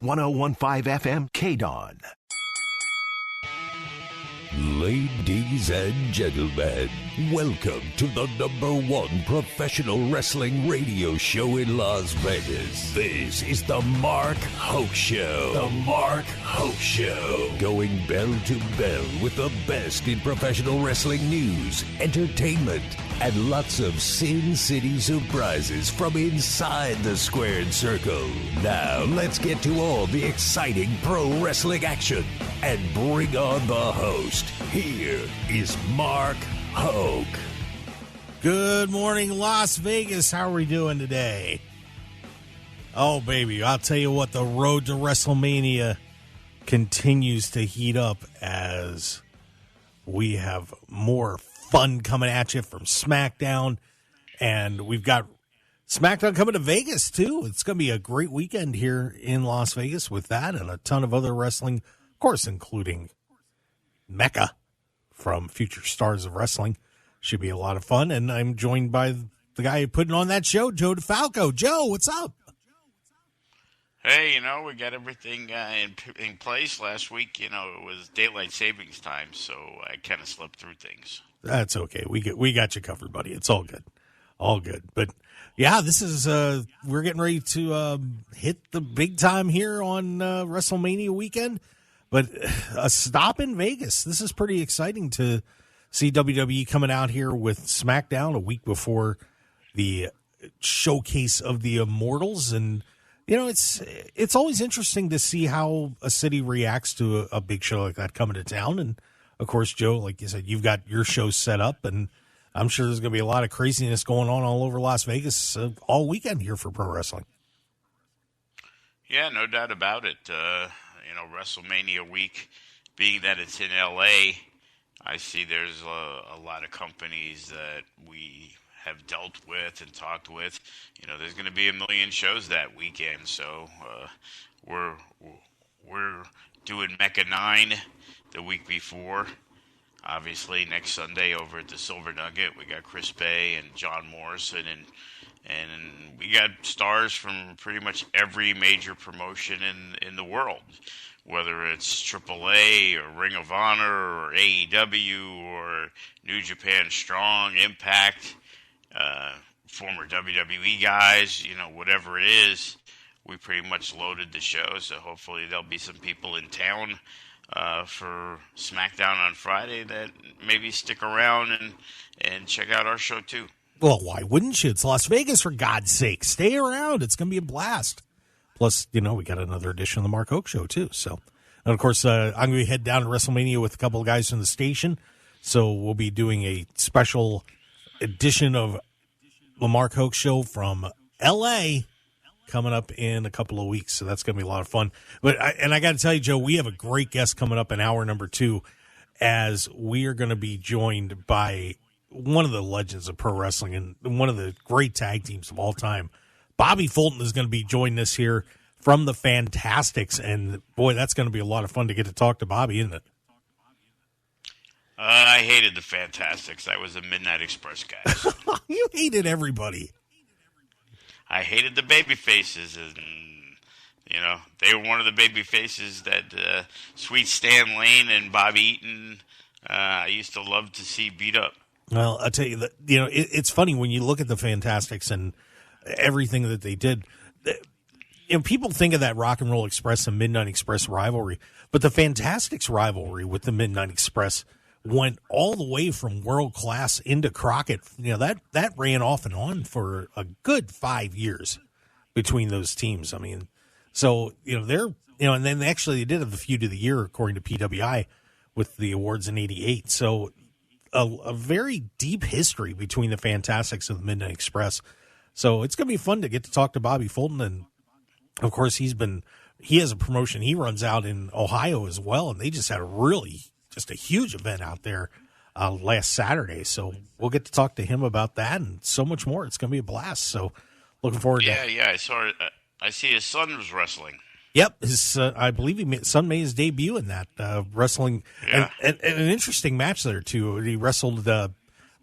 1015 FM KDWN. Ladies and gentlemen, welcome to the #1 professional wrestling radio show in Las Vegas. This is the Mark Hoke Show. The Mark Hoke Show. Going bell to bell with the best in professional wrestling news, entertainment, and lots of Sin City surprises from inside the squared circle. Now, let's get to all the exciting pro wrestling action and bring on the host. Here is Mark Hoke. Good morning, Las Vegas. How are we doing today? Oh, baby, I'll tell you what, the road to WrestleMania continues to heat up as we have more fun coming at you from SmackDown, and we've got SmackDown coming to Vegas, too. It's going to be a great weekend here in Las Vegas with that and a ton of other wrestling, of course, including Mecca from Future Stars of Wrestling. Should be a lot of fun, and I'm joined by the guy putting on that show, Joe DeFalco. Joe, what's up? Hey, we got everything in place last week. It was daylight savings time, so I kind of slept through things. That's okay. We got you covered, buddy. It's all good. All good. But, yeah, this is we're getting ready to hit the big time here on WrestleMania weekend. But a stop in Vegas. This is pretty exciting to see WWE coming out here with SmackDown a week before the showcase of the Immortals. And, it's always interesting to see how a city reacts to a big show like that coming to town. And, of course, Joe, like you said, you've got your show set up, and I'm sure there's going to be a lot of craziness going on all over Las Vegas all weekend here for pro wrestling. Yeah, no doubt about it. WrestleMania week, being that it's in L.A., I see there's a lot of companies that we have dealt with and talked with. There's going to be a million shows that weekend, so we're doing Mecca 9 the week before. Obviously, next Sunday over at the Silver Nugget, we got Chris Bay and John Morrison, and we got stars from pretty much every major promotion in the world, whether it's AAA or Ring of Honor or AEW or New Japan Strong, Impact, former WWE guys, whatever it is. We pretty much loaded the show, so hopefully there'll be some people in town for SmackDown on Friday that maybe stick around and check out our show too. Well, why wouldn't you? It's Las Vegas, for God's sake. Stay around. It's going to be a blast. Plus, we got another edition of the Mark Hoke Show, too. So, and of course, I'm going to be head down to WrestleMania with a couple of guys from the station. So we'll be doing a special edition of the Mark Hoke Show from L.A. coming up in a couple of weeks. So that's going to be a lot of fun. But I got to tell you, Joe, we have a great guest coming up in hour number 2, as we are going to be joined by one of the legends of pro wrestling and one of the great tag teams of all time. Bobby Fulton is going to be joining us here from the Fantastics, and boy, that's going to be a lot of fun to get to talk to Bobby, isn't it? I hated the Fantastics. I was a Midnight Express guy. So. You hated everybody. I hated the baby faces, and they were one of the baby faces that Sweet Stan Lane and Bobby Eaton I used to love to see beat up. Well, I'll tell you that, it's funny when you look at the Fantastics and everything that they did. People think of that Rock and Roll Express and Midnight Express rivalry, but the Fantastics rivalry with the Midnight Express went all the way from World Class into Crockett. That ran off and on for a good 5 years between those teams. I mean, so, they're, and then actually they did have the feud of the year according to PWI with the awards in '88. So, a very deep history between the Fantastics and the Midnight Express. So it's going to be fun to get to talk to Bobby Fulton. And, of course, he has a promotion he runs out in Ohio as well, and they just had a huge event out there last Saturday. So we'll get to talk to him about that and so much more. It's going to be a blast. So looking forward to it. Yeah, I saw it. I see his son was wrestling. Yep, I believe his son made his debut in that wrestling. Yeah. And an interesting match there, too. He wrestled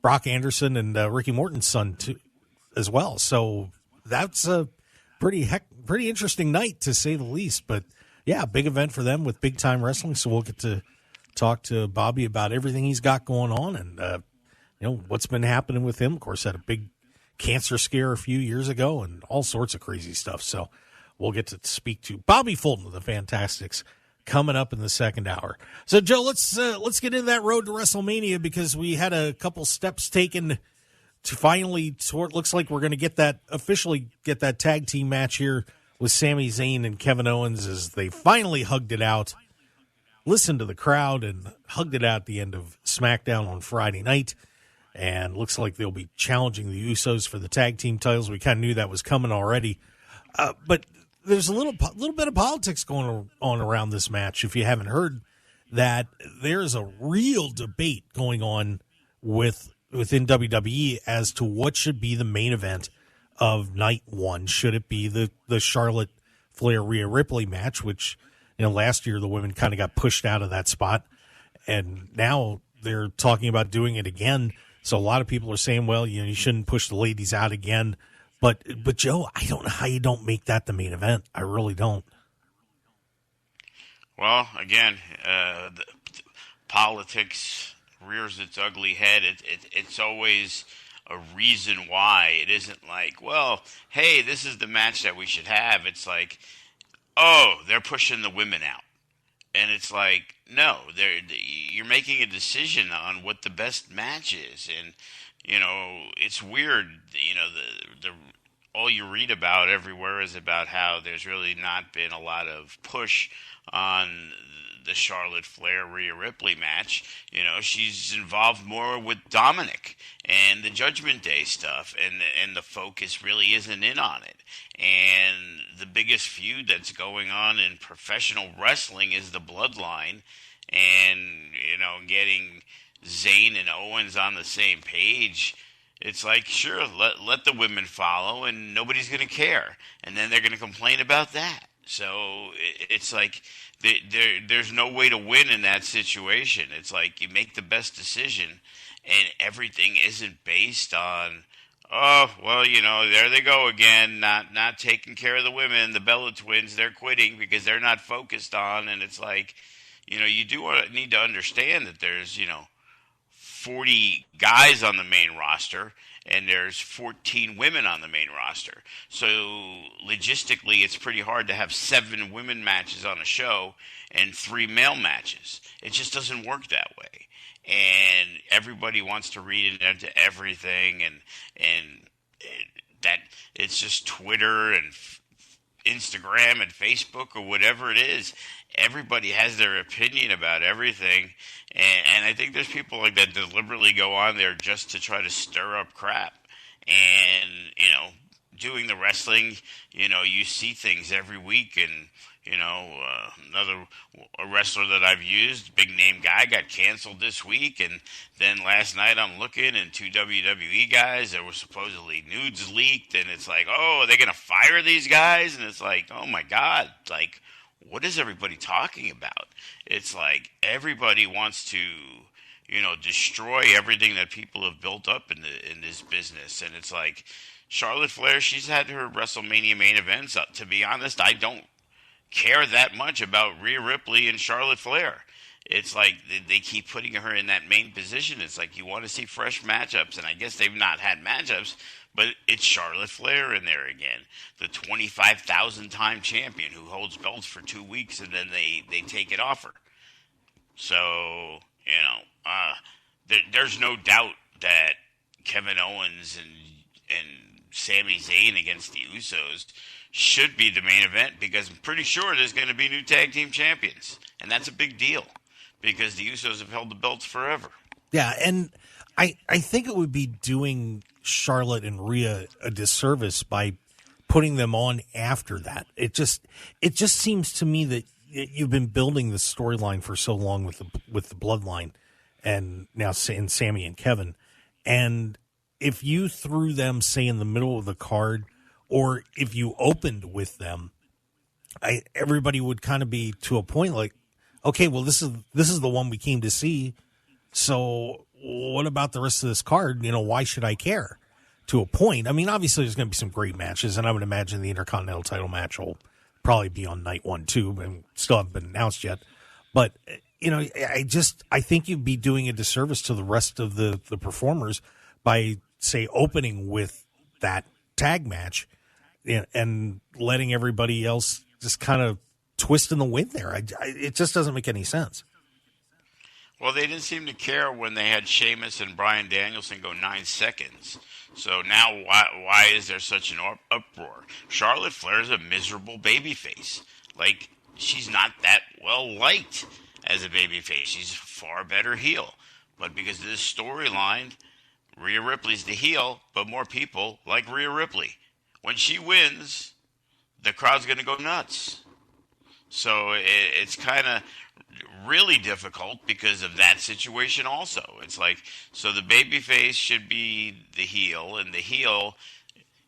Brock Anderson and Ricky Morton's son, too, as well. So that's pretty interesting night, to say the least. But, yeah, big event for them with big-time wrestling, so we'll get to talk to Bobby about everything he's got going on and, what's been happening with him. Of course, had a big cancer scare a few years ago and all sorts of crazy stuff. So we'll get to speak to Bobby Fulton of the Fantastics coming up in the second hour. So, Joe, let's get into that road to WrestleMania, because we had a couple steps taken to finally, it looks like we're going to officially get that tag team match here with Sami Zayn and Kevin Owens, as they finally hugged it out. Listened to the crowd and hugged it out at the end of SmackDown on Friday night. And looks like they'll be challenging the Usos for the tag team titles. We kind of knew that was coming already. But there's a little bit of politics going on around this match. If you haven't heard, that there's a real debate going on within WWE as to what should be the main event of night one. Should it be the Charlotte Flair Rhea Ripley match, which last year the women kind of got pushed out of that spot, and now they're talking about doing it again. So a lot of people are saying, well, you shouldn't push the ladies out again. But Joe, I don't know how you don't make that the main event. I really don't. Well, again, the politics rears its ugly head. It's always a reason why. It isn't like, well, hey, this is the match that we should have. It's like, oh, they're pushing the women out. And it's like, no, you're making a decision on what the best match is. And, it's weird, the all you read about everywhere is about how there's really not been a lot of push on the Charlotte Flair Rhea Ripley match. She's involved more with Dominic and the Judgment Day stuff, and the focus really isn't in on it. And the biggest feud that's going on in professional wrestling is the Bloodline, and getting Zayn and Owens on the same page. It's like, sure, let the women follow, and nobody's going to care, and then they're going to complain about that. So it's like there's no way to win in that situation. It's like you make the best decision, and everything isn't based on, oh, well, there they go again, not taking care of the women, the Bella Twins, they're quitting because they're not focused on. And it's like, you do need to understand that there's, 40 guys on the main roster, and there's 14 women on the main roster. So logistically, it's pretty hard to have 7 women matches on a show and 3 male matches. It just doesn't work that way. And everybody wants to read into everything, and that it's just Twitter and Instagram and Facebook or whatever it is. Everybody has their opinion about everything, and I think there's people like that deliberately go on there just to try to stir up crap. And doing the wrestling, you see things every week, and another wrestler that I've used, big name guy, got canceled this week, and then last night I'm looking, and 2 WWE guys, there were supposedly nudes leaked, and it's like, oh, are they going to fire these guys? And it's like, oh my God, like, what is everybody talking about? It's like everybody wants to, destroy everything that people have built up in this business. And it's like Charlotte Flair, she's had her WrestleMania main events. To be honest, I don't care that much about Rhea Ripley and Charlotte Flair. It's like they keep putting her in that main position. It's like you want to see fresh matchups, and I guess they've not had matchups, but it's Charlotte Flair in there again, the 25,000-time champion who holds belts for 2 weeks and then they take it off her. So, there's no doubt that Kevin Owens and Sami Zayn against the Usos should be the main event, because I'm pretty sure there's going to be new tag team champions. And that's a big deal, because the Usos have held the belts forever. Yeah, and I think it would be doing Charlotte and Rhea a disservice by putting them on after that. It just seems to me that you've been building the storyline for so long with the Bloodline, and now in Sami and Kevin, and if you threw them, say, in the middle of the card, or if you opened with them, everybody would kind of be to a point like, okay, well, this is the one we came to see, so what about the rest of this card? Why should I care? to a point. I mean, obviously there's going to be some great matches, and I would imagine the Intercontinental title match will probably be on night 1 too, and still haven't been announced yet. But I think you'd be doing a disservice to the rest of the performers by, say, opening with that tag match and letting everybody else just kind of twist in the wind there. It just doesn't make any sense. Well, they didn't seem to care when they had Sheamus and Bryan Danielson go 9 seconds. So now why is there such an uproar? Charlotte Flair is a miserable babyface. Like, she's not that well liked as a babyface. She's a far better heel. But because of this storyline, Rhea Ripley's the heel, but more people like Rhea Ripley. When she wins, the crowd's going to go nuts. So it's kind of really difficult because of that situation also. It's like, so the babyface should be the heel, and the heel,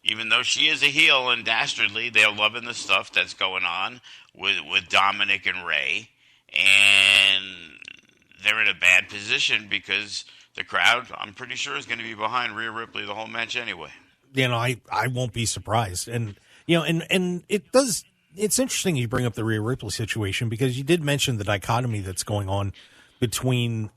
even though she is a heel and dastardly, they're loving the stuff that's going on with Dominic and Ray, and they're in a bad position because the crowd, I'm pretty sure, is going to be behind Rhea Ripley the whole match anyway. I won't be surprised. And, and it does... It's interesting you bring up the Rhea Ripley situation, because you did mention the dichotomy that's going on between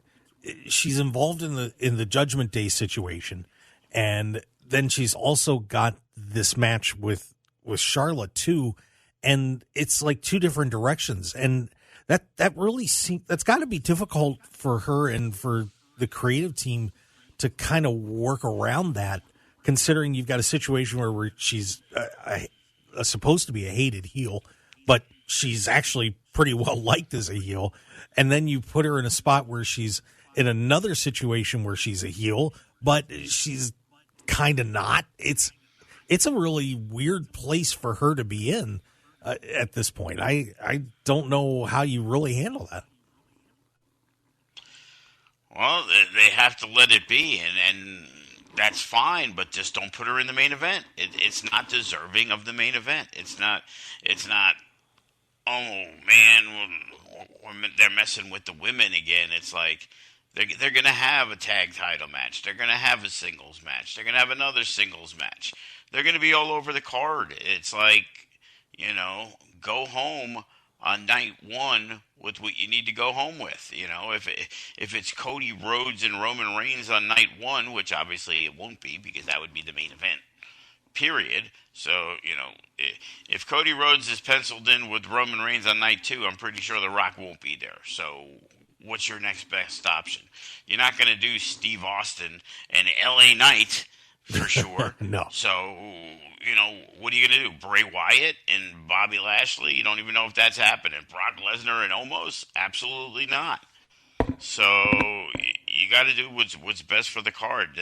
she's involved in the Judgment Day situation, and then she's also got this match with Charlotte too, and it's like two different directions, and that really that's got to be difficult for her and for the creative team to kind of work around that, considering you've got a situation where she's supposed to be a hated heel, but she's actually pretty well liked as a heel. And then you put her in a spot where she's in another situation where she's a heel, but she's kind of not. It's a really weird place for her to be in at this point. I don't know how you really handle that. Well, they have to let it be, and that's fine, but just don't put her in the main event. It's not deserving of the main event. It's not, oh, man, they're messing with the women again. It's like they're going to have a tag title match. They're going to have a singles match. They're going to have another singles match. They're going to be all over the card. It's like, go home on night 1 with what you need to go home with. If it's Cody Rhodes and Roman Reigns on night 1, which obviously it won't be because that would be the main event, period. So, if Cody Rhodes is penciled in with Roman Reigns on night 2, I'm pretty sure The Rock won't be there. So what's your next best option? You're not going to do Steve Austin and LA Knight for sure. No. So, what are you going to do? Bray Wyatt and Bobby Lashley? You don't even know if that's happening. Brock Lesnar and Omos? Absolutely not. So you got to do what's best for the card.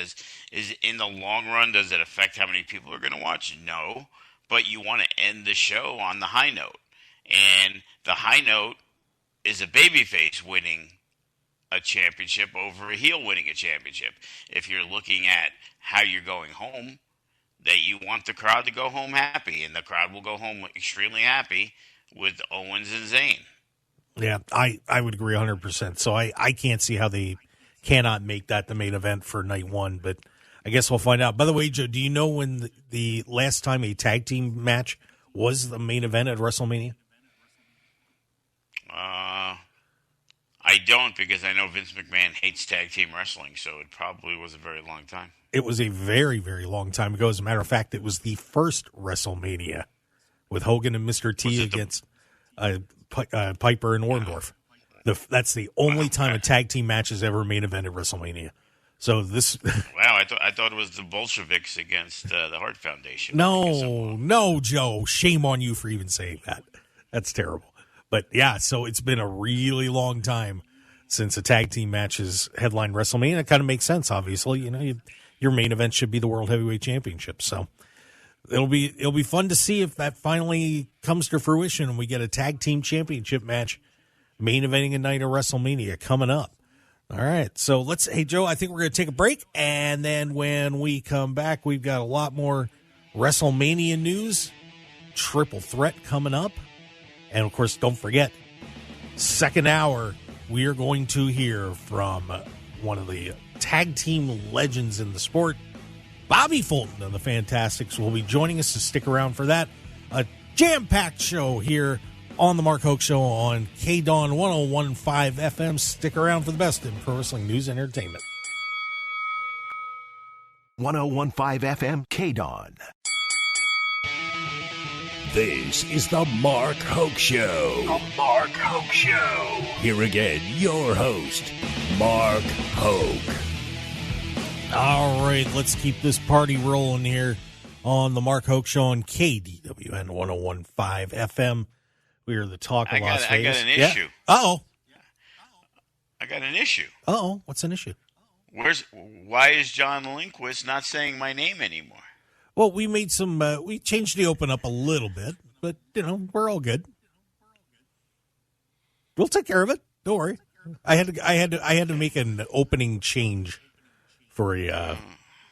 Is in the long run, does it affect how many people are going to watch? No. But you want to end the show on the high note. And the high note is a babyface winning a championship over a heel winning a championship. If you're looking at how you're going home, that you want the crowd to go home happy, and the crowd will go home extremely happy with Owens and Zayn. Yeah, I would agree 100%. So I can't see how they cannot make that the main event for night 1, but I guess we'll find out. By the way, Joe, do you know when the last time a tag team match was the main event at WrestleMania? I don't, because I know Vince McMahon hates tag team wrestling, so it probably was a very long time. It was a very, very long time ago. As a matter of fact, it was the first WrestleMania with Hogan and Mr. T against Piper and Orndorff. That's the only time a tag team match has ever main event at WrestleMania. So this. Wow, I thought it was the Bolsheviks against the Hart Foundation. No, Joe. Shame on you for even saying that. That's terrible. But yeah, so it's been a really long time since a tag team match has headlined WrestleMania. It kind of makes sense, obviously. Your main event should be the World Heavyweight Championship. So it'll be fun to see if that finally comes to fruition and we get a tag team championship match main eventing a night of WrestleMania coming up. All right. So hey Joe, I think we're going to take a break, and then when we come back, we've got a lot more WrestleMania news, triple threat coming up. And of course, don't forget, second hour, we are going to hear from one of the tag team legends in the sport, Bobby Fulton of the Fantastics will be joining us, to stick around for that. A jam-packed show here on the Mark Hoke Show on KDWN 101.5 FM. Stick around for the best in pro wrestling news and entertainment. 101.5 FM KDWN. This is the Mark Hoke Show. The Mark Hoke Show. Here again, your host, Mark Hoke. All right, let's keep this party rolling here on the Mark Hoke Show on KDWN 101.5 FM. We are the talk of Las Vegas. I got an issue. Uh-oh. I got an issue. Uh-oh. What's an issue? Why is John Lindquist not saying my name anymore? Well, we made some. We changed the open up a little bit, but we're all good. We'll take care of it. Don't worry. I had to make an opening change for a.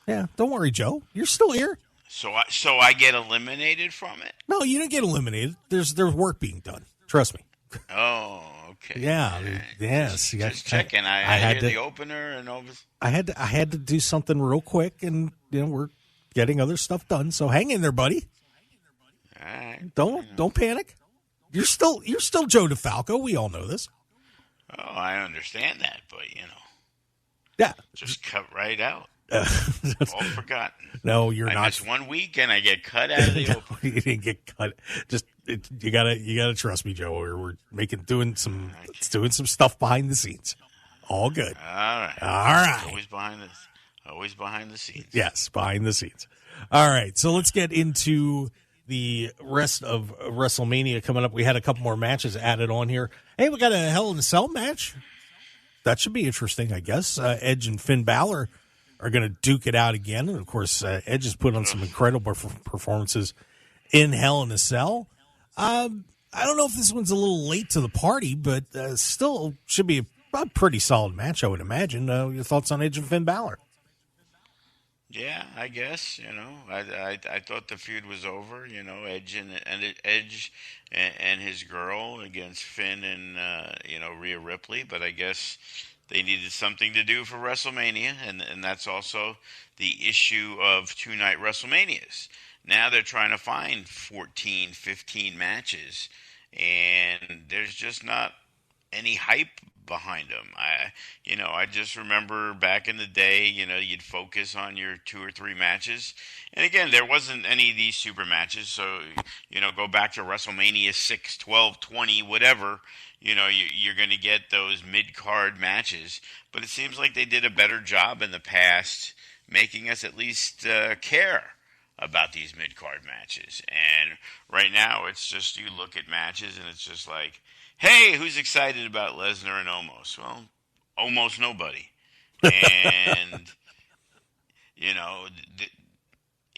Yeah, don't worry, Joe. You're still here. So I get eliminated from it? No, you didn't get eliminated. There's work being done. Trust me. Oh, okay. Yeah. Yes. Just checking. I had the opener and over. I had to do something real quick, and we're getting other stuff done. So hang in there, buddy. All right. Don't panic. You're still Joe DeFalco. We all know this. Oh, I understand that, but yeah, just cut right out. All forgotten. No, you're not. I miss 1 week and I get cut out of the open. You didn't get cut. You gotta trust me, Joe. We're doing some stuff behind the scenes. All good. All right. Always behind the scenes. Yes, behind the scenes. All right. So let's get into the rest of WrestleMania coming up. We had a couple more matches added on here. Hey, we got a Hell in a Cell match. That should be interesting, I guess. Edge and Finn Balor are going to duke it out again. And, of course, Edge has put on some incredible performances in Hell in a Cell. I don't know if this one's a little late to the party, but still should be a pretty solid match, I would imagine. Your thoughts on Edge and Finn Balor? Yeah, I guess, I thought the feud was over, Edge and his girl against Finn and, Rhea Ripley, but I guess they needed something to do for WrestleMania, and that's also the issue of two-night WrestleManias. Now they're trying to find 14, 15 matches, and there's just not any hype behind them. I just remember back in the day, you'd focus on your 2 or 3 matches. And again, there wasn't any of these super matches. So, go back to WrestleMania 6, 12, 20, whatever, you're going to get those mid-card matches. But it seems like they did a better job in the past making us at least care about these mid-card matches. And right now, it's just you look at matches and it's just like, hey, who's excited about Lesnar and Omos? Well, almost nobody. And,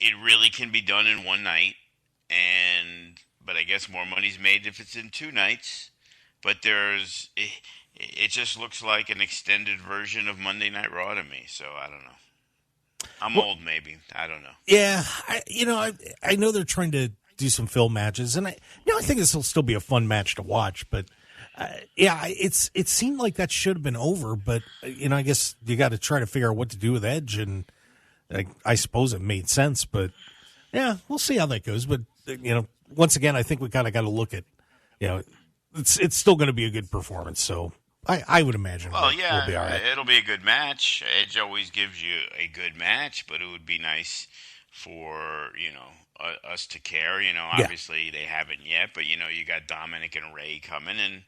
it really can be done in one night. But I guess more money's made if it's in 2 nights. But it just looks like an extended version of Monday Night Raw to me. So I don't know. I'm old, maybe. I don't know. Yeah, I know they're trying to do some film matches, and I think this will still be a fun match to watch. But it seemed like that should have been over. But I guess you got to try to figure out what to do with Edge, and I suppose it made sense. But yeah, we'll see how that goes. But once again, I think we kind of got to look at it's still going to be a good performance. So I would imagine. Well, we'll be all right. It'll be a good match. Edge always gives you a good match, but it would be nice for us to care. Obviously they haven't yet, but you got Dominic and Ray coming, and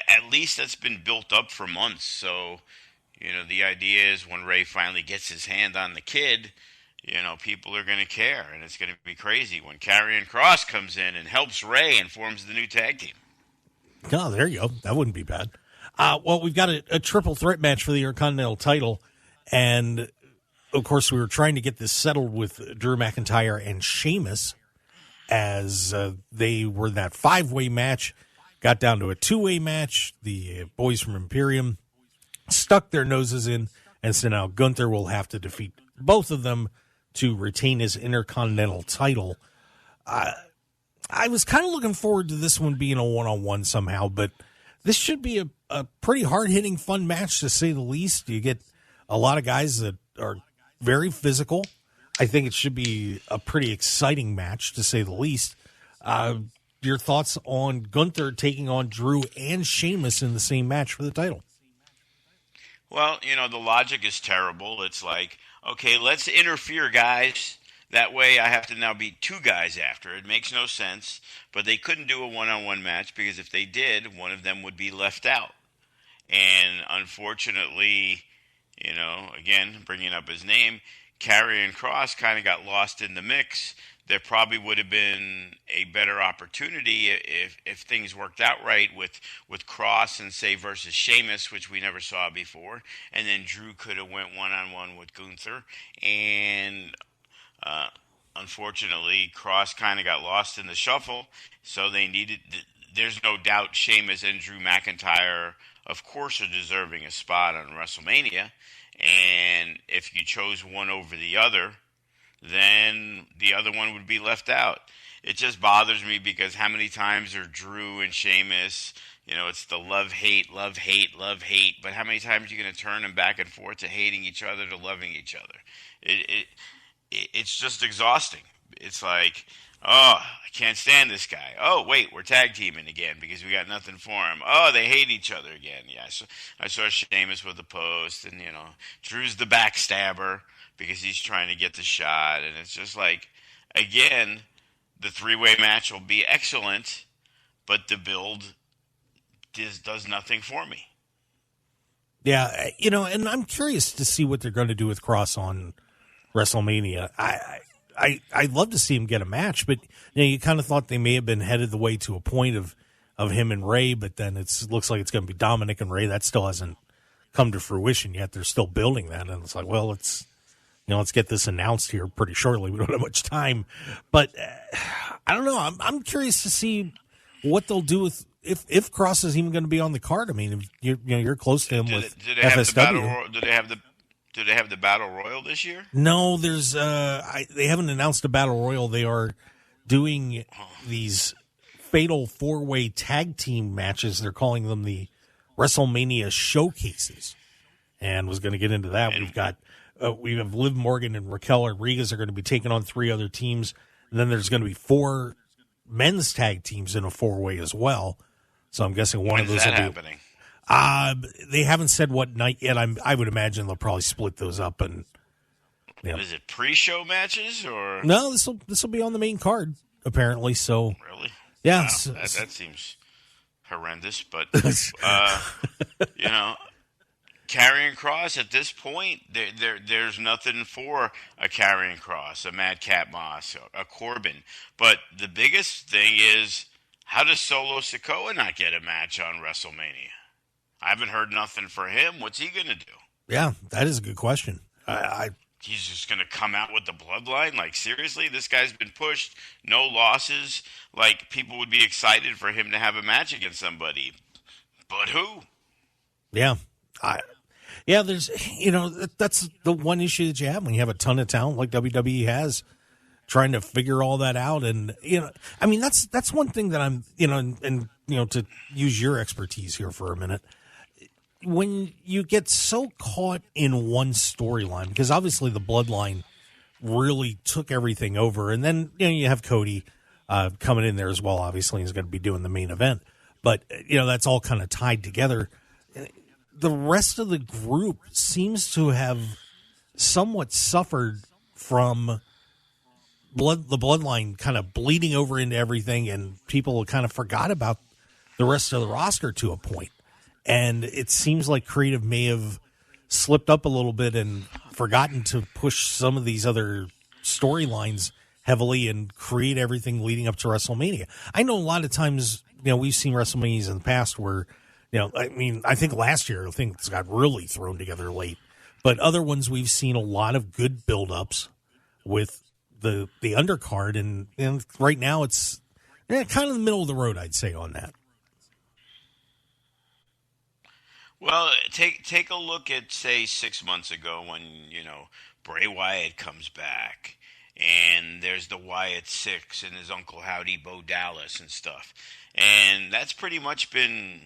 at least that's been built up for months. So the idea is when Ray finally gets his hand on the kid, people are going to care, and it's going to be crazy when Karrion Kross comes in and helps Ray and forms the new tag team. Oh, there you go. That wouldn't be bad. Well, we've got a triple threat match for the Intercontinental title, and of course, we were trying to get this settled with Drew McIntyre and Sheamus as they were that 5-way match, got down to a 2-way match. The boys from Imperium stuck their noses in, and so now Gunther will have to defeat both of them to retain his Intercontinental title. I was kind of looking forward to this one being a one-on-one somehow, but this should be a pretty hard-hitting, fun match, to say the least. You get a lot of guys that are very physical. I think it should be a pretty exciting match, to say the least. Your thoughts on Gunther taking on Drew and Sheamus in the same match for the title? Well, the logic is terrible. It's like, okay, let's interfere, guys. That way I have to now beat two guys after. It makes no sense. But they couldn't do a one-on-one match because if they did, one of them would be left out. And unfortunately, again, bringing up his name, Karrion Kross kind of got lost in the mix. There probably would have been a better opportunity if things worked out right with Kross and, say, versus Sheamus, which we never saw before. And then Drew could have went one-on-one with Gunther. And unfortunately, Kross kind of got lost in the shuffle. So they needed – there's no doubt Sheamus and Drew McIntyre, of course, are deserving a spot on WrestleMania. And if you chose one over the other, then the other one would be left out. It just bothers me because how many times are Drew and Sheamus, it's the love, hate, love, hate, love, hate. But how many times are you going to turn them back and forth to hating each other to loving each other? It's just exhausting. It's like, oh, I can't stand this guy. Oh, wait, we're tag teaming again because we got nothing for him. Oh, they hate each other again. Yeah, I saw Sheamus with the post, and, Drew's the backstabber because he's trying to get the shot. And it's just like, again, the three-way match will be excellent, but the build does nothing for me. Yeah, and I'm curious to see what they're going to do with Kross on WrestleMania. I'd love to see him get a match, but you kind of thought they may have been headed the way to a point of him and Ray, but then it looks like it's going to be Dominic and Ray. That still hasn't come to fruition yet. They're still building that, and it's like, well, let's get this announced here pretty shortly. We don't have much time, but I don't know. I'm curious to see what they'll do with if Kross is even going to be on the card. I mean, if you're close to him with FSW. Do they have the Battle Royal this year? No, there's they haven't announced a Battle Royal. They are doing these fatal four-way tag team matches. They're calling them the WrestleMania Showcases, and was going to get into that. We have Liv Morgan and Raquel Rodriguez are going to be taking on three other teams, and then there's going to be four men's tag teams in a four-way as well. So I'm guessing one of those will be happening. They haven't said what night yet. I would imagine they'll probably split those up. And is it pre-show matches or no? This will be on the main card apparently. So really, yeah, wow, that seems horrendous. But Karrion Kross at this point, there's nothing for a Karrion Kross, a Madcap Moss, a Corbin. But the biggest thing is, how does Solo Sikoa not get a match on WrestleMania? I haven't heard nothing for him. What's he going to do? Yeah, that is a good question. He's just going to come out with the bloodline? Like, seriously? This guy's been pushed. No losses. Like, people would be excited for him to have a match against somebody. But who? Yeah. There's, that's the one issue that you have when you have a ton of talent like WWE has, trying to figure all that out. And, I mean, that's one thing that I'm, and to use your expertise here for a minute, when you get so caught in one storyline, because obviously the Bloodline really took everything over, and then you have Cody coming in there as well. Obviously, he's going to be doing the main event, but that's all kind of tied together. The rest of the group seems to have somewhat suffered from the Bloodline kind of bleeding over into everything, and people kind of forgot about the rest of the roster to a point. And it seems like creative may have slipped up a little bit and forgotten to push some of these other storylines heavily and create everything leading up to WrestleMania. I know a lot of times, we've seen WrestleManias in the past where, I think last year things got really thrown together late. But other ones we've seen a lot of good build-ups with the undercard, and right now it's kind of the middle of the road, I'd say, on that. Well, take a look at, say, 6 months ago when, Bray Wyatt comes back, and there's the Wyatt Six and his Uncle Howdy Bo Dallas and stuff. And that's pretty much been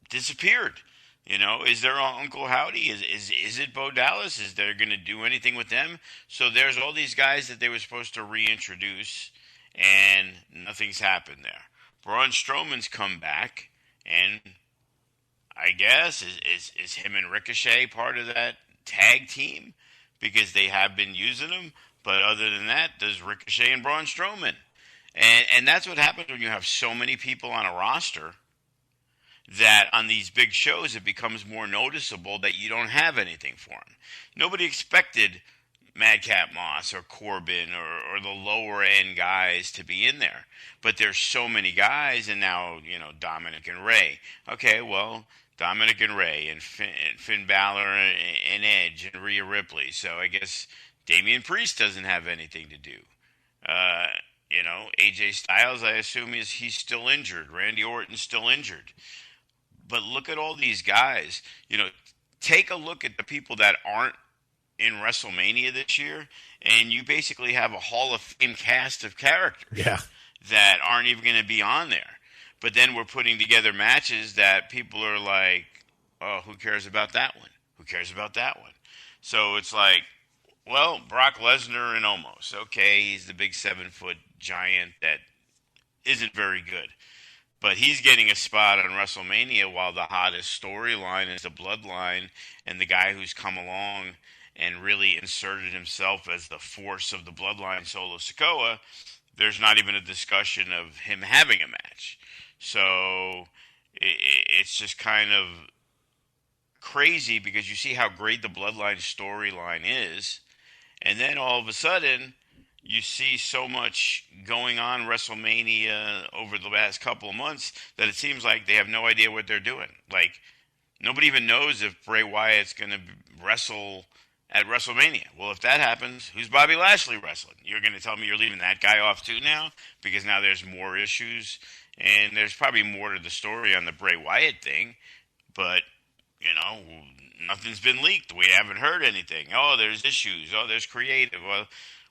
disappeared. You know, is there Uncle Howdy? Is it Bo Dallas? Is there going to do anything with them? So there's all these guys that they were supposed to reintroduce, and nothing's happened there. Braun Strowman's come back, and I guess is him and Ricochet part of that tag team because they have been using them. But other than that, there's Ricochet and Braun Strowman, and that's what happens when you have so many people on a roster. That on these big shows, it becomes more noticeable that you don't have anything for them. Nobody expected Madcap Moss or Corbin or the lower end guys to be in there. But there's so many guys, and now, you know, Dominic and Ray. Okay, well, Dominic and Ray and Finn Balor and Edge and Rhea Ripley. So I guess Damian Priest doesn't have anything to do. You know, AJ Styles, I assume he's still injured. Randy Orton's still injured. But look at all these guys. You know, take a look at the people that aren't in WrestleMania this year, and you basically have a Hall of Fame cast of characters that aren't even going to be on there. But then we're putting together matches that people are like, oh, who cares about that one? Who cares about that one? So it's like, well, Brock Lesnar and Omos. Okay, he's the big 7-foot giant that isn't very good. But he's getting a spot on WrestleMania while the hottest storyline is the Bloodline and the guy who's come along and really inserted himself as the force of the Bloodline, Solo Sikoa. There's not even a discussion of him having a match. So it's just kind of crazy because you see how great the Bloodline storyline is. And then all of a sudden, you see so much going on WrestleMania over the last couple of months that it seems like they have no idea what they're doing. Like, nobody even knows if Bray Wyatt's going to wrestle at WrestleMania. Well, if that happens, who's Bobby Lashley wrestling? You're going to tell me you're leaving that guy off too now? Because now there's more issues, and there's probably more to the story on the Bray Wyatt thing, but, you know, nothing's been leaked. We haven't heard anything. Oh, there's issues. Oh, there's creative. Well,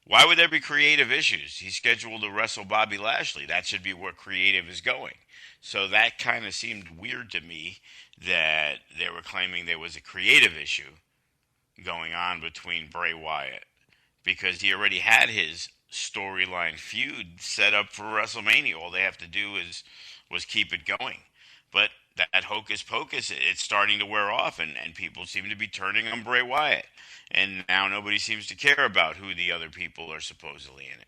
why would there be creative issues? He's scheduled to wrestle Bobby Lashley. That should be where creative is going. So that kind of seemed weird to me that they were claiming there was a creative issue going on between Bray Wyatt because he already had his storyline feud set up for WrestleMania. All they have to do was keep it going. But that hocus pocus, it's starting to wear off, and people seem to be turning on Bray Wyatt. And now nobody seems to care about who the other people are supposedly in it.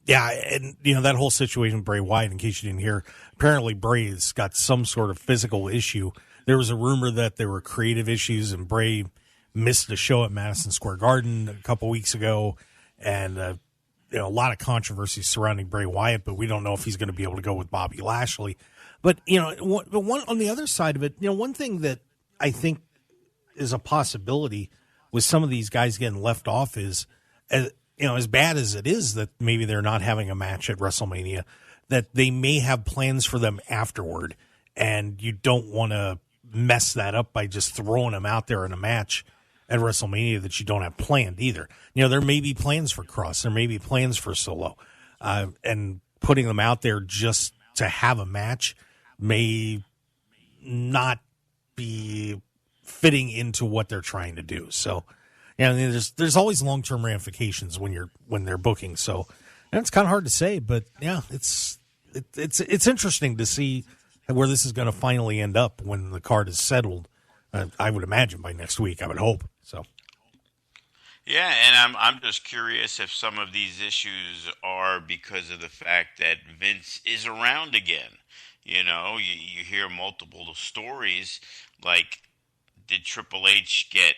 Yeah, and, you know, that whole situation with Bray Wyatt, in case you didn't hear, apparently Bray's got some sort of physical issue. There was a rumor that there were creative issues, and Bray missed a show at Madison Square Garden a couple weeks ago, and you know, a lot of controversy surrounding Bray Wyatt, but we don't know if he's going to be able to go with Bobby Lashley. But, you know, one on the other side of it, you know, one thing that I think is a possibility with some of these guys getting left off is, you know, as bad as it is that maybe they're not having a match at WrestleMania, that they may have plans for them afterward, and you don't want to mess that up by just throwing them out there in a match at WrestleMania that you don't have planned either. You know, there may be plans for Kross, there may be plans for Solo, and putting them out there just to have a match may not be fitting into what they're trying to do. So, yeah, I mean, there's always long-term ramifications when they're booking. So, and it's kind of hard to say, but yeah, it's interesting to see where this is going to finally end up when the card is settled. I would imagine by next week. I would hope so. Yeah, and I'm just curious if some of these issues are because of the fact that Vince is around again. You know, you hear multiple stories like, did Triple H get,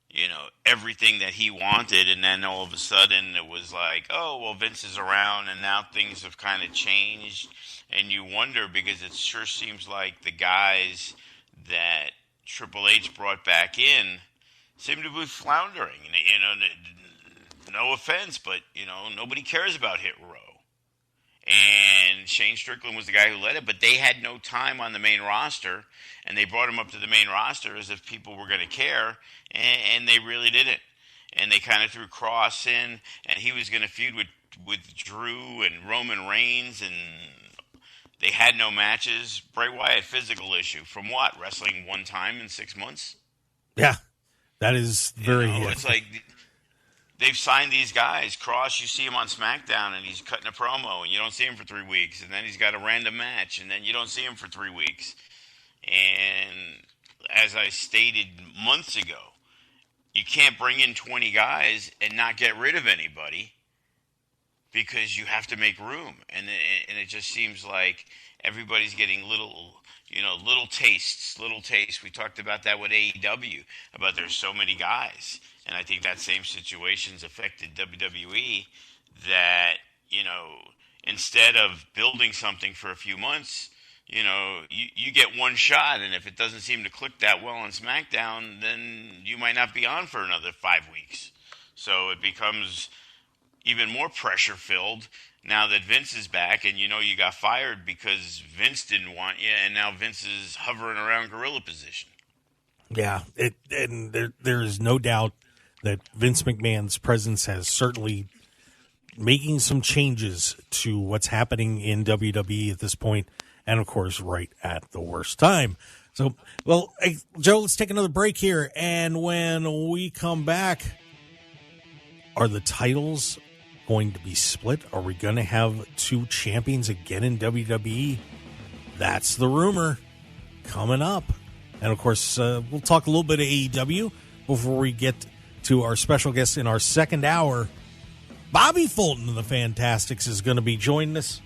you know, everything that he wanted, and then all of a sudden it was like, oh, well, Vince is around, and now things have kind of changed, and you wonder because it sure seems like the guys that Triple H brought back in seem to be floundering. You know, no offense, but, you know, nobody cares about Hit Row. And Shane Strickland was the guy who led it, but they had no time on the main roster, and they brought him up to the main roster as if people were going to care, and they really didn't. And they kind of threw Kross in, and he was going to feud with Drew and Roman Reigns, and They had no matches. Bray Wyatt, physical issue. From what? Wrestling one time in 6 months? Yeah, that is very... It's like they've signed these guys. Kross, you see him on SmackDown, and he's cutting a promo, and you don't see him for 3 weeks. And then he's got a random match, and then you don't see him for 3 weeks. And as I stated months ago, you can't bring in 20 guys and not get rid of anybody because you have to make room. And it just seems like everybody's getting little tastes. We talked about that with AEW, about there's so many guys. And I think that same situation's affected WWE, that, instead of building something for a few months, you get one shot, and if it doesn't seem to click that well on SmackDown, then you might not be on for another 5 weeks. So it becomes even more pressure-filled now that Vince is back, and you got fired because Vince didn't want you, and now Vince is hovering around gorilla position. Yeah, and there is no doubt that Vince McMahon's presence has certainly making some changes to what's happening in WWE at this point. And, of course, right at the worst time. So, well, hey, Joe, let's take another break here. And when we come back, are the titles going to be split? Are we going to have two champions again in WWE? That's the rumor coming up. And, of course, we'll talk a little bit of AEW before we get to our special guest in our second hour. Bobby Fulton of the Fantastics is going to be joining us.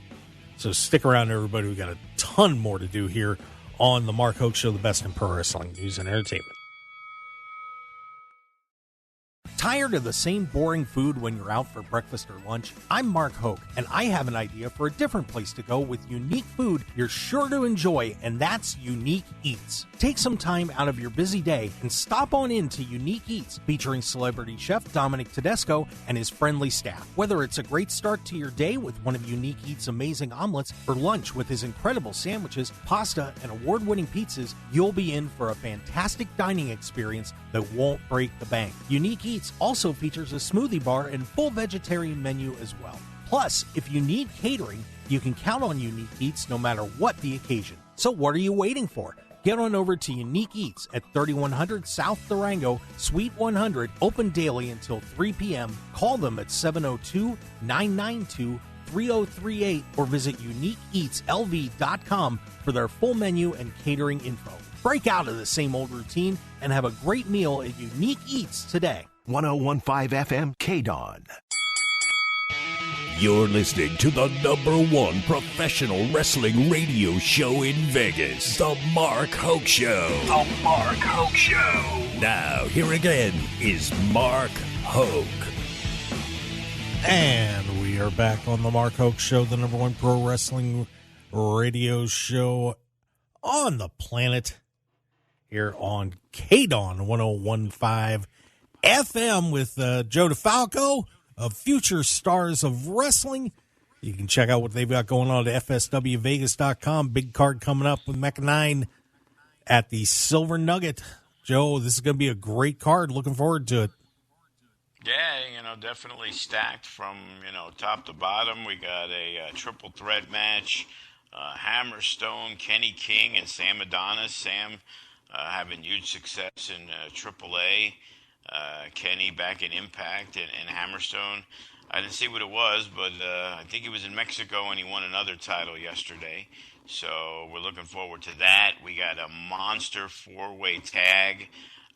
So stick around, everybody. We've got a ton more to do here on the Mark Hoke Show, the best in pro wrestling news and entertainment. Tired of the same boring food when you're out for breakfast or lunch? I'm Mark Hoke, and I have an idea for a different place to go with unique food you're sure to enjoy, and that's Unique Eats. Take some time out of your busy day and stop on in to Unique Eats, featuring celebrity chef Dominic Tedesco and his friendly staff. Whether it's a great start to your day with one of Unique Eats' amazing omelets, or lunch with his incredible sandwiches, pasta, and award-winning pizzas, you'll be in for a fantastic dining experience that won't break the bank. Unique Eats also features a smoothie bar and full vegetarian menu as well. Plus, if you need catering, you can count on Unique Eats no matter what the occasion. So what are you waiting for? Get on over to Unique Eats at 3100 South Durango, Suite 100, open daily until 3 p.m. Call them at 702-992-3038 or visit uniqueeatslv.com for their full menu and catering info. Break out of the same old routine and have a great meal at Unique Eats today. 1015 FM KDWN. You're listening to the #1 professional wrestling radio show in Vegas, The Mark Hoke Show. The Mark Hoke Show. Now, here again is Mark Hoke. And we are back on the Mark Hoke Show, the #1 pro wrestling radio show on the planet, here on KDWN 1015 FM with Joe DeFalco of Future Stars of Wrestling. You can check out what they've got going on at fswvegas.com. Big card coming up with Mech 9 at the Silver Nugget. Joe, this is going to be a great card. Looking forward to it. Yeah, definitely stacked from, top to bottom. We got a triple threat match. Hammerstone, Kenny King, and Sam Adonis. Sam having huge success in AAA. Kenny back in Impact, and Hammerstone. I didn't see what it was, but I think he was in Mexico and he won another title yesterday. So we're looking forward to that. We got a monster four-way tag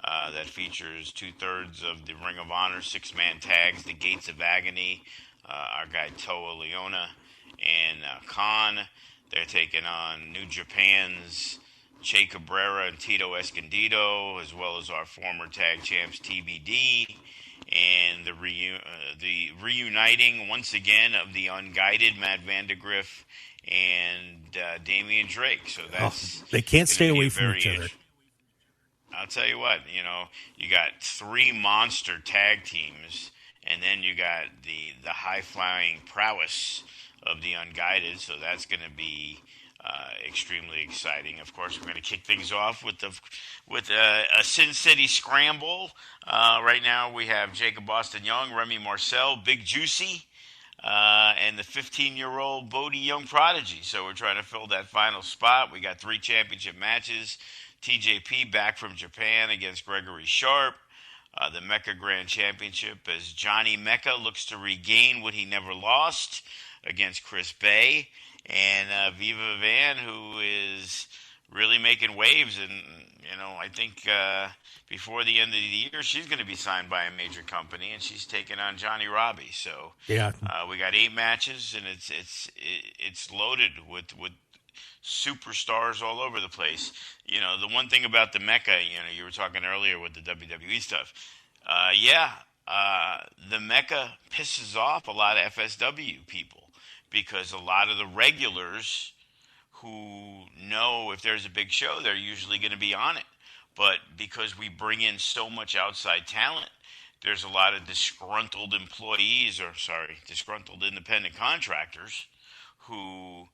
that features 2/3 of the Ring of Honor 6-man tags, the Gates of Agony, our guy Toa Leona and Khan. They're taking on New Japan's Che Cabrera and Tito Escondido, as well as our former tag champs TBD, and the reuniting once again of the unguided Matt Vandegrift and Damian Drake. So that's they can't stay away from each other. I'll tell you what, you got 3 monster tag teams, and then you got the high-flying prowess of the unguided. So that's going to be extremely exciting. Of course, we're going to kick things off with a Sin City Scramble. Right now, we have Jacob Austin Young, Remy Marcel, Big Juicy, and the 15-year-old Bodie Young Prodigy. So we're trying to fill that final spot. We got 3 championship matches. TJP back from Japan against Gregory Sharp. The Mecca Grand Championship as Johnny Mecca looks to regain what he never lost against Chris Bay. And Viva Van, who is really making waves. And, I think before the end of the year, she's going to be signed by a major company, and she's taking on Johnny Robbie. So yeah, we got 8 matches, and it's loaded with superstars all over the place. The one thing about the Mecca, you were talking earlier with the WWE stuff. The Mecca pisses off a lot of FSW people because a lot of the regulars who know if there's a big show, they're usually going to be on it. But because we bring in so much outside talent, there's a lot of disgruntled independent contractors who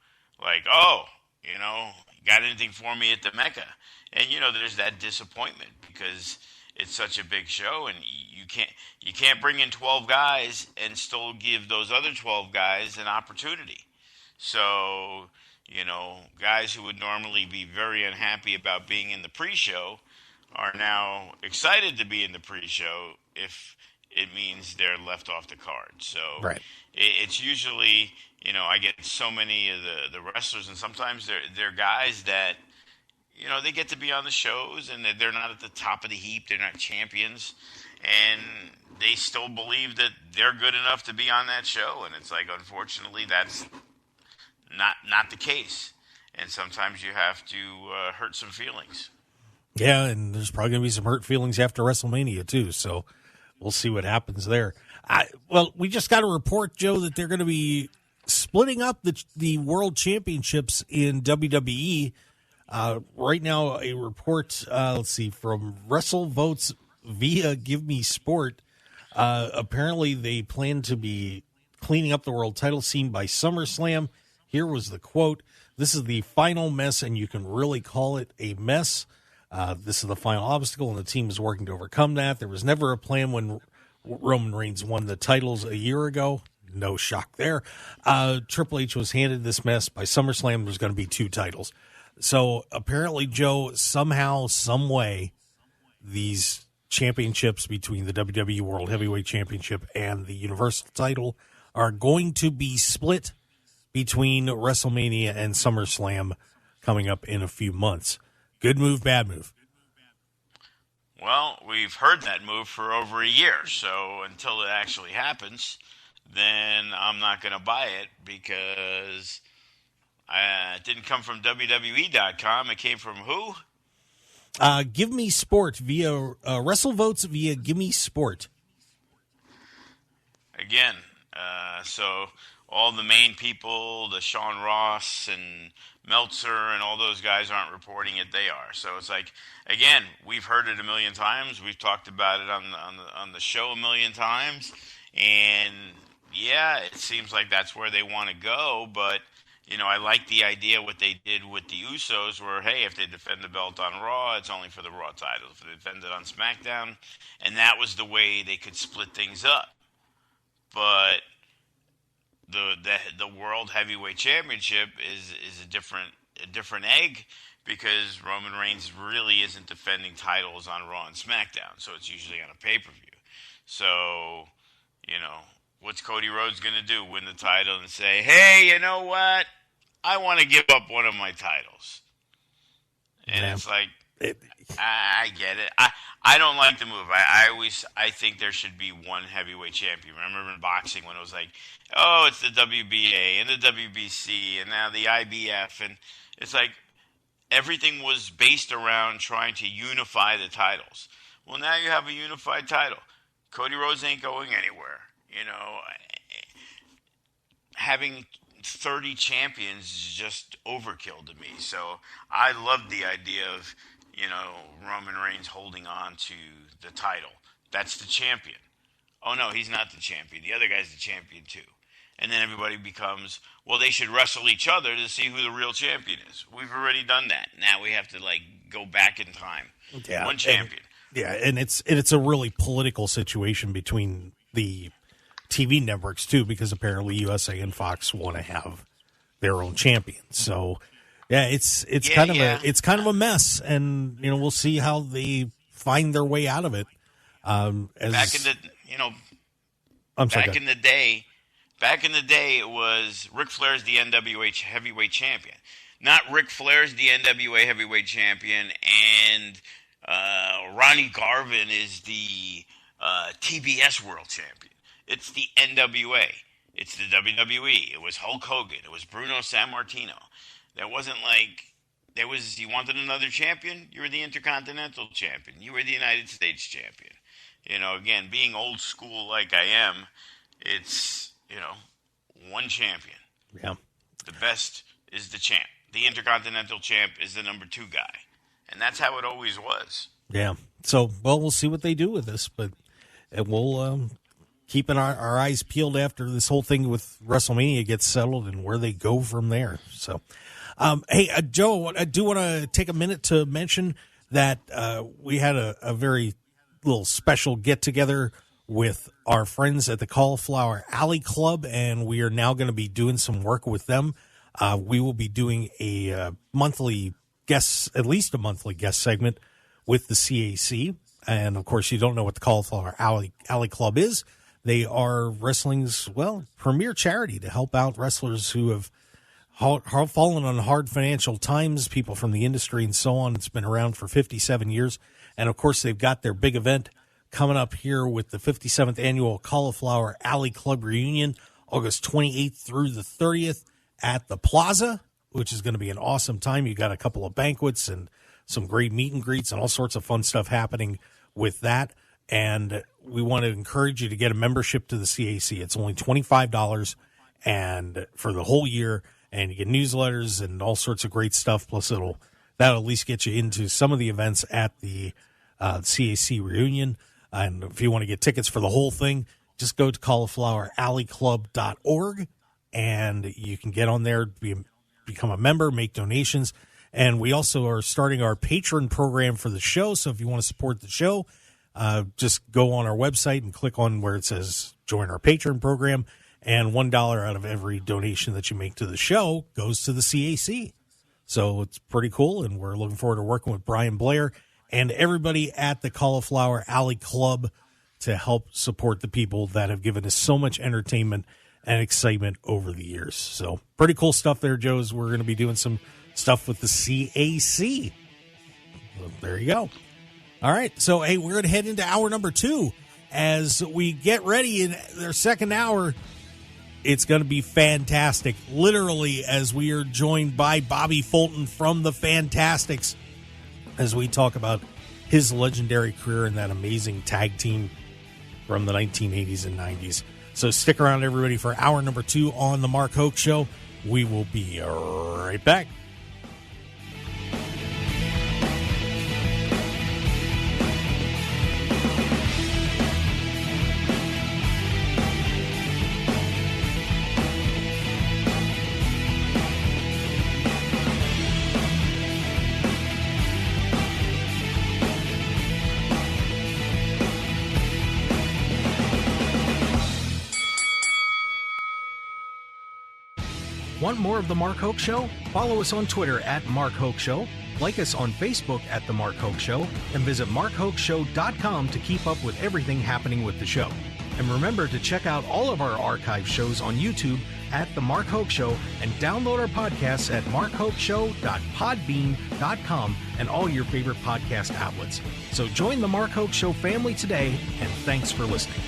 got anything for me at the Mecca? And, there's that disappointment because it's such a big show, and you can't bring in 12 guys and still give those other 12 guys an opportunity. So, guys who would normally be very unhappy about being in the pre-show are now excited to be in the pre-show if it means they're left off the card. So right. It's usually, I get so many of the wrestlers, and sometimes they're guys that, they get to be on the shows, and they're not at the top of the heap. They're not champions, and they still believe that they're good enough to be on that show. And it's like, unfortunately, that's not the case. And sometimes you have to hurt some feelings. Yeah, and there's probably going to be some hurt feelings after WrestleMania, too. So we'll see what happens there. We just got a report, Joe, that they're going to be splitting up the World Championships in WWE. Right now, a report, from WrestleVotes via Give Me Sport. Apparently, they plan to be cleaning up the world title scene by SummerSlam. Here was the quote: "This is the final mess, and you can really call it a mess. This is the final obstacle, and the team is working to overcome that. There was never a plan when Roman Reigns won the titles a year ago. No shock there. Triple H was handed this mess by SummerSlam. There's going to be 2 titles. So apparently, Joe, somehow, some way, these championships between the WWE World Heavyweight Championship and the Universal title are going to be split between WrestleMania and SummerSlam coming up in a few months. Good move, bad move?" Well, we've heard that move for over a year, so until it actually happens, then I'm not going to buy it because it didn't come from WWE.com. It came from who? Give Me Sport via WrestleVotes via Give Me Sport. Again, so all the main people, the Sean Ross and Meltzer and all those guys aren't reporting it. They are. So it's like, again, we've heard it a million times. We've talked about it on the show a million times. And, yeah, it seems like that's where they want to go. But, I like the idea what they did with the Usos where, hey, if they defend the belt on Raw, it's only for the Raw title. If they defend it on SmackDown, and that was the way they could split things up. But the World Heavyweight Championship is a different egg because Roman Reigns really isn't defending titles on Raw and SmackDown, so it's usually on a pay-per-view. So, what's Cody Rhodes going to do? Win the title and say, hey, you know what? I want to give up one of my titles. And it's like, I get it. I don't like the move. I think there should be one heavyweight champion. Remember in boxing when it was like, oh, it's the WBA and the WBC and now the IBF. And it's like everything was based around trying to unify the titles. Well, now you have a unified title. Cody Rhodes ain't going anywhere. Having 30 champions is just overkill to me. So I love the idea of, Roman Reigns holding on to the title. That's the champion. Oh, no, he's not the champion. The other guy's the champion, too. And then everybody becomes, well, they should wrestle each other to see who the real champion is. We've already done that. Now we have to, go back in time. Yeah, one champion. And it's a really political situation between the TV networks too, because apparently USA and Fox want to have their own champion. So yeah, it's kind of a mess, and we'll see how they find their way out of it. Back in the day, it was Ric Flair's the NWA heavyweight champion, not Ric Flair's the NWA heavyweight champion, and Ronnie Garvin is the TBS world champion. It's the NWA. It's the WWE. It was Hulk Hogan. It was Bruno Sammartino. There wasn't you wanted another champion? You were the Intercontinental champion. You were the United States champion. Again, being old school like I am, it's, one champion. Yeah. The best is the champ. The Intercontinental champ is the number 2 guy. And that's how it always was. Yeah. So, we'll see what they do with this, but we'll keep our eyes peeled after this whole thing with WrestleMania gets settled and where they go from there. So, hey, Joe, I do want to take a minute to mention that we had a very little special get-together with our friends at the Cauliflower Alley Club, and we are now going to be doing some work with them. We will be doing a monthly guest, at least a monthly guest segment with the CAC. And, of course, you don't know what the Cauliflower Alley Club is. They are wrestling's, premier charity to help out wrestlers who have fallen on hard financial times, people from the industry and so on. It's been around for 57 years. And, of course, they've got their big event coming up here with the 57th Annual Cauliflower Alley Club Reunion, August 28th through the 30th at the Plaza, which is going to be an awesome time. You got a couple of banquets and some great meet and greets and all sorts of fun stuff happening with that. And we want to encourage you to get a membership to the CAC. It's only $25 and for the whole year, and you get newsletters and all sorts of great stuff. Plus, that'll at least get you into some of the events at the CAC reunion. And if you want to get tickets for the whole thing, just go to caulifloweralleyclub.org, and you can get on there, become a member, make donations. And we also are starting our patron program for the show. So if you want to support the show, just go on our website and click on where it says join our patron program. And $1 out of every donation that you make to the show goes to the CAC. So it's pretty cool. And we're looking forward to working with Brian Blair and everybody at the Cauliflower Alley Club to help support the people that have given us so much entertainment and excitement over the years. So pretty cool stuff there, Joe, as we're going to be doing some stuff with the CAC. Well, there you go. All right. So, hey, we're going to head into hour number 2 as we get ready in their second hour. It's going to be fantastic, literally, as we are joined by Bobby Fulton from the Fantastics as we talk about his legendary career in that amazing tag team from the 1980s and 90s. So stick around, everybody, for hour number 2 on The Mark Hoke Show. We will be right back. Want more of The Mark Hoke Show? Follow us on Twitter at Mark Hoke Show, like us on Facebook at The Mark Hoke Show, and visit markhokeshow.com to keep up with everything happening with the show. And remember to check out all of our archive shows on YouTube at The Mark Hoke Show, and download our podcasts at markhokeshow.podbean.com and all your favorite podcast outlets. So join The Mark Hoke Show family today, and thanks for listening.